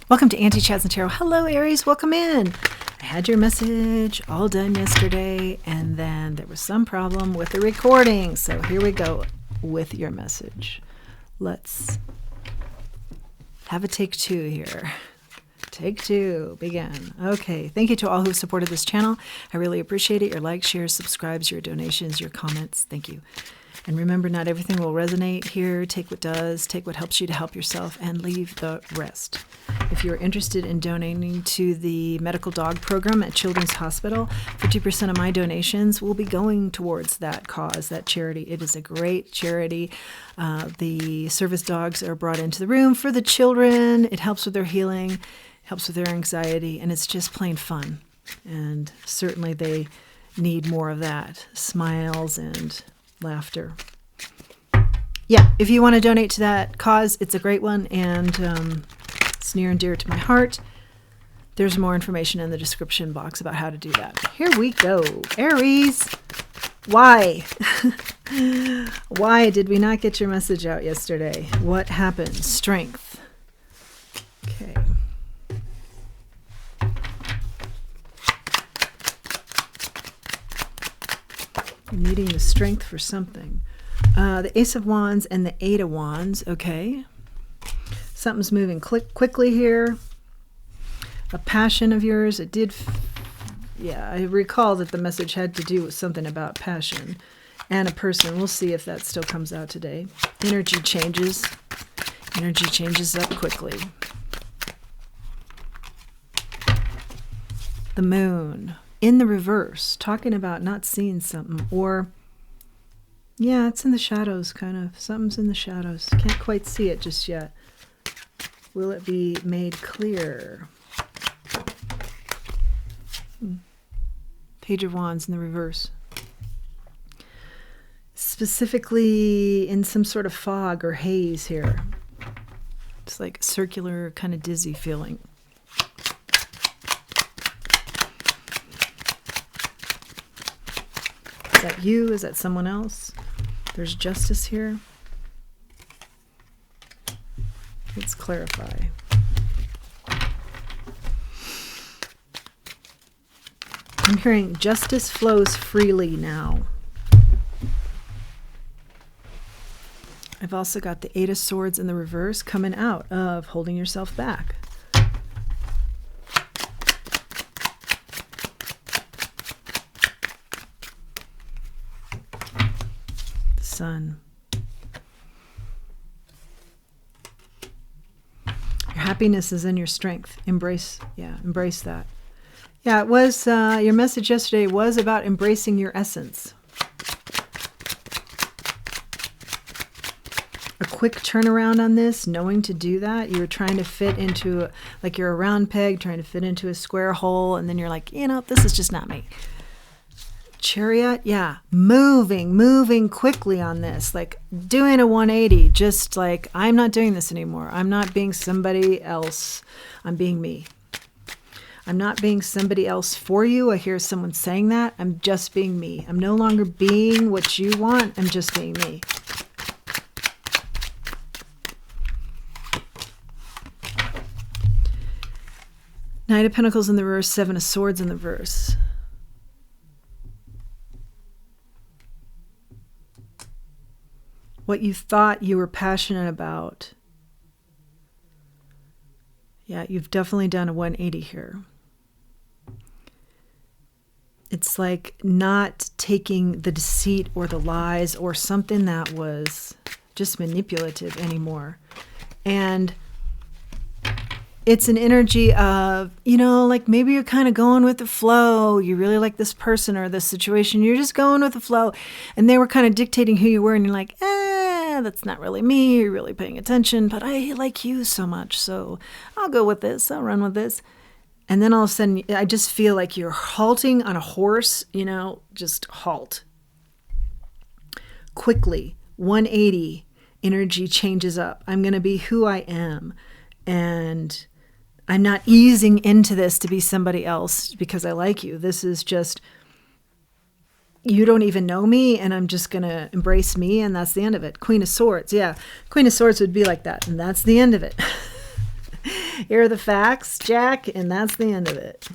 Welcome to Auntie Chats and Tarot. Hello, Aries. Welcome in. I had your message all done yesterday, and then there was some problem with the recording. So here we go with your message. Let's have a take two here. Take two. Begin. Okay. Thank you to all who supported this channel. I really appreciate it. Your likes, shares, subscribes, your donations, your comments. Thank you. And remember, not everything will resonate here. Take what does, take what helps you to help yourself, and leave the rest. If you're interested in donating to the medical dog program at Children's Hospital, 50% of my donations will be going towards that cause, that charity. It is a great charity. The service dogs are brought into the room for the children. It helps with their healing, helps with their anxiety, and it's just plain fun. And certainly they need more of that. Smiles and laughter. Yeah, if you want to donate to that cause, it's a great one, and it's near and dear to my heart. There's more information in the description box about how to do that. Here we go. Aries, why? Why did we not get your message out yesterday? What happened? Strength. Okay. Needing the strength for something. The Ace of Wands and the Eight of Wands. Okay. Something's moving quickly here. A passion of yours. It did. Yeah, I recall that the message had to do with something about passion and a person. We'll see if that still comes out today. Energy changes. Energy changes up quickly. The Moon. In the reverse, talking about not seeing something, or yeah, it's in the shadows, kind of. Something's in the shadows. Can't quite see it just yet. Will it be made clear? Page of Wands in the reverse. Specifically in some sort of fog or haze here. It's like circular, kind of dizzy feeling. Is that you? Is that someone else? There's justice here. Let's clarify. I'm hearing justice flows freely now. I've also got the Eight of Swords in the reverse coming out of holding yourself back. Sun. Your happiness is in your strength. Embrace that. Yeah, it was, your message yesterday was about embracing your essence. A quick turnaround on this, knowing to do that. You were trying to fit into, like you're a round peg, trying to fit into a square hole, and then you're like, this is just not me. Chariot, yeah, moving quickly on this, like doing a 180, just like, I'm not doing this anymore. I'm not being somebody else. I'm being me. I'm not being somebody else for you. I hear someone saying that. I'm just being me. I'm no longer being what you want. I'm just being me. Knight of Pentacles in the reverse, Seven of Swords in the reverse. What you thought you were passionate about. Yeah, you've definitely done a 180 here. It's like not taking the deceit or the lies or something that was just manipulative anymore. And it's an energy of, like maybe you're kind of going with the flow. You really like this person or this situation. You're just going with the flow. And they were kind of dictating who you were. And you're like, that's not really me. You're really paying attention. But I like you so much. So I'll go with this. I'll run with this. And then all of a sudden, I just feel like you're halting on a horse, just halt. Quickly, 180, energy changes up. I'm going to be who I am. And I'm not easing into this to be somebody else because I like you. This is just, you don't even know me, and I'm just going to embrace me, and that's the end of it. Queen of Swords, yeah. Queen of Swords would be like that, and that's the end of it. Here are the facts, Jack, and that's the end of it.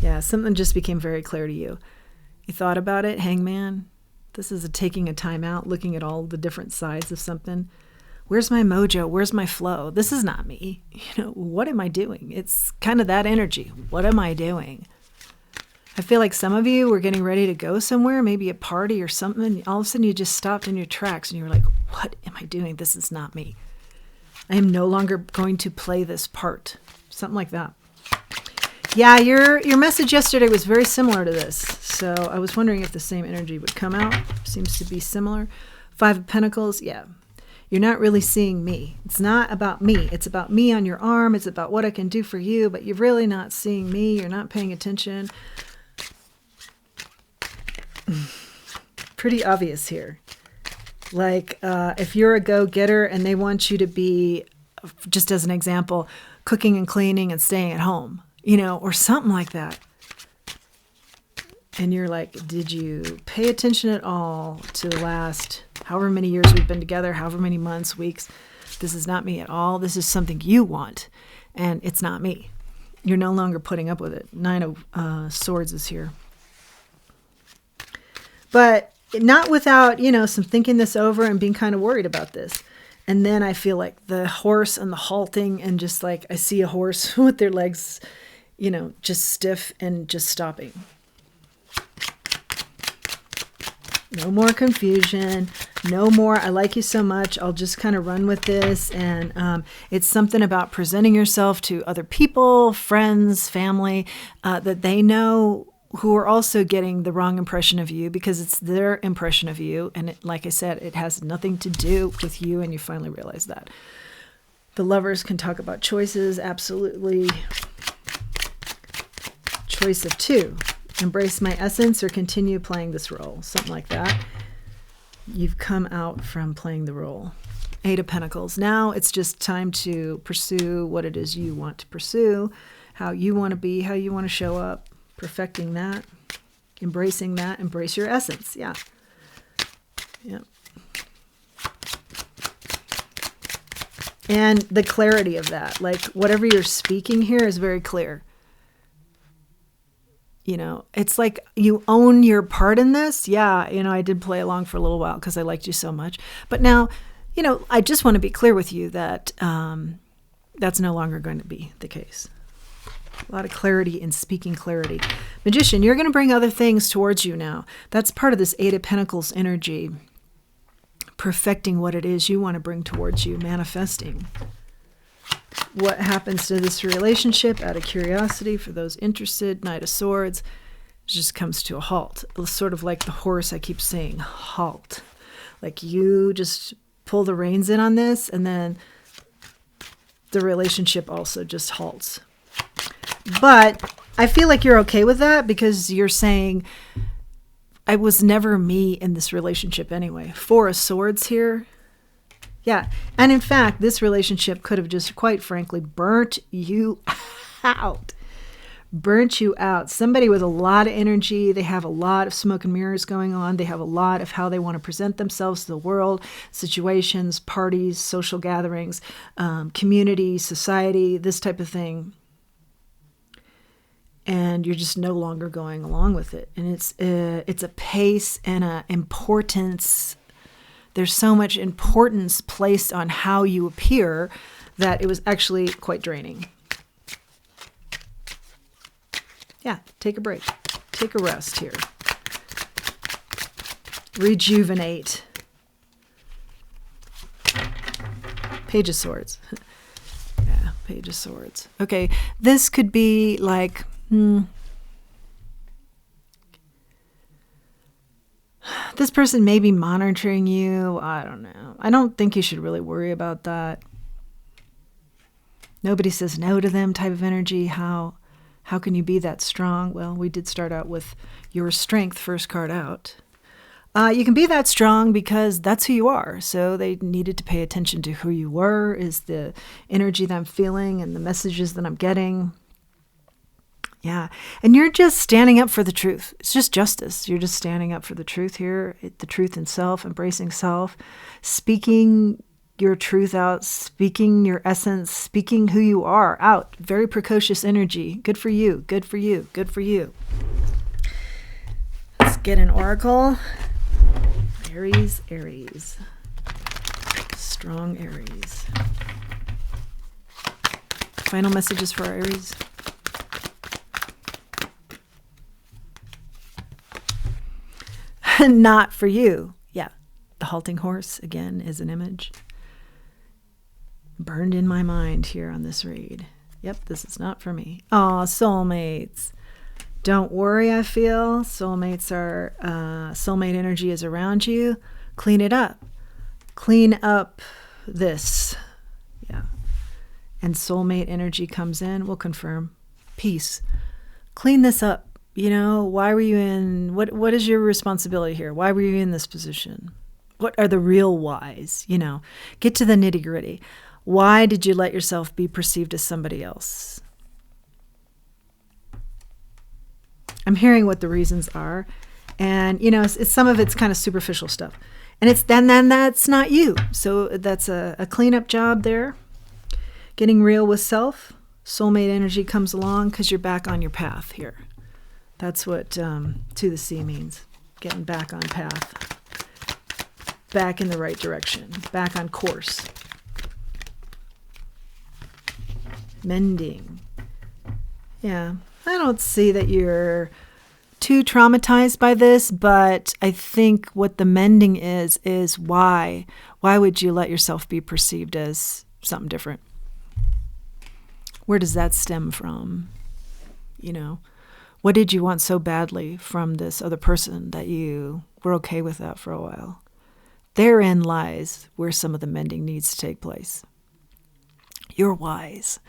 Yeah, something just became very clear to you. You thought about it, hangman. This is taking a time out, looking at all the different sides of something. Where's my mojo? Where's my flow? This is not me. What am I doing? It's kind of that energy. What am I doing? I feel like some of you were getting ready to go somewhere, maybe a party or something. And all of a sudden you just stopped in your tracks and you were like, what am I doing? This is not me. I am no longer going to play this part. Something like that. Yeah, your message yesterday was very similar to this. So I was wondering if the same energy would come out. Seems to be similar. 5 of Pentacles, yeah. You're not really seeing me. It's not about me. It's about me on your arm. It's about what I can do for you, but you're really not seeing me. You're not paying attention. Pretty obvious here. Like if you're a go-getter and they want you to be, just as an example, cooking and cleaning and staying at home, or something like that. And you're like, did you pay attention at all to the last however many years we've been together, however many months, weeks? This is not me at all. This is something you want, and it's not me. You're no longer putting up with it. 9 of Swords is here. But not without, some thinking this over and being kind of worried about this. And then I feel like the horse and the halting and just like I see a horse with their legs, just stiff and just stopping. No more confusion. No more, I like you so much, I'll just kind of run with this. And it's something about presenting yourself to other people, friends, family, that they know who are also getting the wrong impression of you because it's their impression of you. And like I said, it has nothing to do with you, and you finally realize that. The Lovers can talk about choices, absolutely. Choice of 2. Embrace my essence or continue playing this role. Something like that. You've come out from playing the role. 8 of Pentacles. Now it's just time to pursue what it is you want to pursue, how you want to be, how you want to show up, perfecting that, embracing that, embrace your essence. Yeah. Yeah. And the clarity of that, like whatever you're speaking here is very clear. It's like you own your part in this. Yeah, I did play along for a little while because I liked you so much. But now, I just want to be clear with you that that's no longer going to be the case. A lot of clarity in speaking clarity. Magician, you're going to bring other things towards you now. That's part of this 8 of Pentacles energy. Perfecting what it is you want to bring towards you, manifesting. What happens to this relationship out of curiosity for those interested? Knight of Swords. It just comes to a halt. It's sort of like the horse I keep saying, halt. Like you just pull the reins in on this and then the relationship also just halts. But I feel like you're okay with that because you're saying I was never me in this relationship anyway. 4 of Swords here. Yeah. And in fact, this relationship could have just, quite frankly, burnt you out. Burnt you out. Somebody with a lot of energy. They have a lot of smoke and mirrors going on. They have a lot of how they want to present themselves to the world, situations, parties, social gatherings, community, society, this type of thing. And you're just no longer going along with it. And it's a pace and an importance. There's so much importance placed on how you appear that it was actually quite draining. Yeah, take a break. Take a rest here. Rejuvenate. Page of Swords. Yeah, Page of Swords. Okay, this could be like... This person may be monitoring you. I don't know. I don't think you should really worry about that. Nobody says no to them type of energy. How can you be that strong? Well, we did start out with your strength, first card out. You can be that strong because that's who you are. So they needed to pay attention to who you were, is the energy that I'm feeling and the messages that I'm getting. Yeah. And you're just standing up for the truth. It's just justice. You're just standing up for the truth here, the truth in self, embracing self, speaking your truth out, speaking your essence, speaking who you are out. Very precocious energy. Good for you. Good for you. Good for you. Let's get an oracle. Aries, Aries. Strong Aries. Final messages for our Aries. Not for you. Yeah. The halting horse, again, is an image. Burned in my mind here on this read. Yep, this is not for me. Aw, soulmates. Don't worry, I feel. Soulmates are, soulmate energy is around you. Clean it up. Clean up this. Yeah. And soulmate energy comes in. We'll confirm. Peace. Clean this up. You know, why were you in, what is your responsibility here? Why were you in this position? What are the real whys? You know, get to the nitty gritty. Why did you let yourself be perceived as somebody else? I'm hearing what the reasons are. And, you know, it's some of it's kind of superficial stuff. And then that's not you. So that's a cleanup job there. Getting real with self. Soulmate energy comes along because you're back on your path here. That's what to the sea means. Getting back on path. Back in the right direction. Back on course. Mending. Yeah. I don't see that you're too traumatized by this, but I think what the mending is why. Why would you let yourself be perceived as something different? Where does that stem from? You know? What did you want so badly from this other person that you were okay with that for a while? Therein lies where some of the mending needs to take place. You're wise.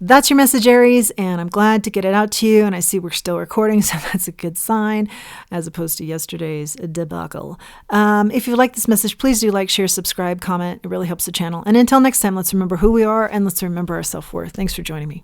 That's your message, Aries, and I'm glad to get it out to you. And I see we're still recording, so that's a good sign, as opposed to yesterday's debacle. If you like this message, please do like, share, subscribe, comment. It really helps the channel. And until next time, let's remember who we are and let's remember our self-worth. Thanks for joining me.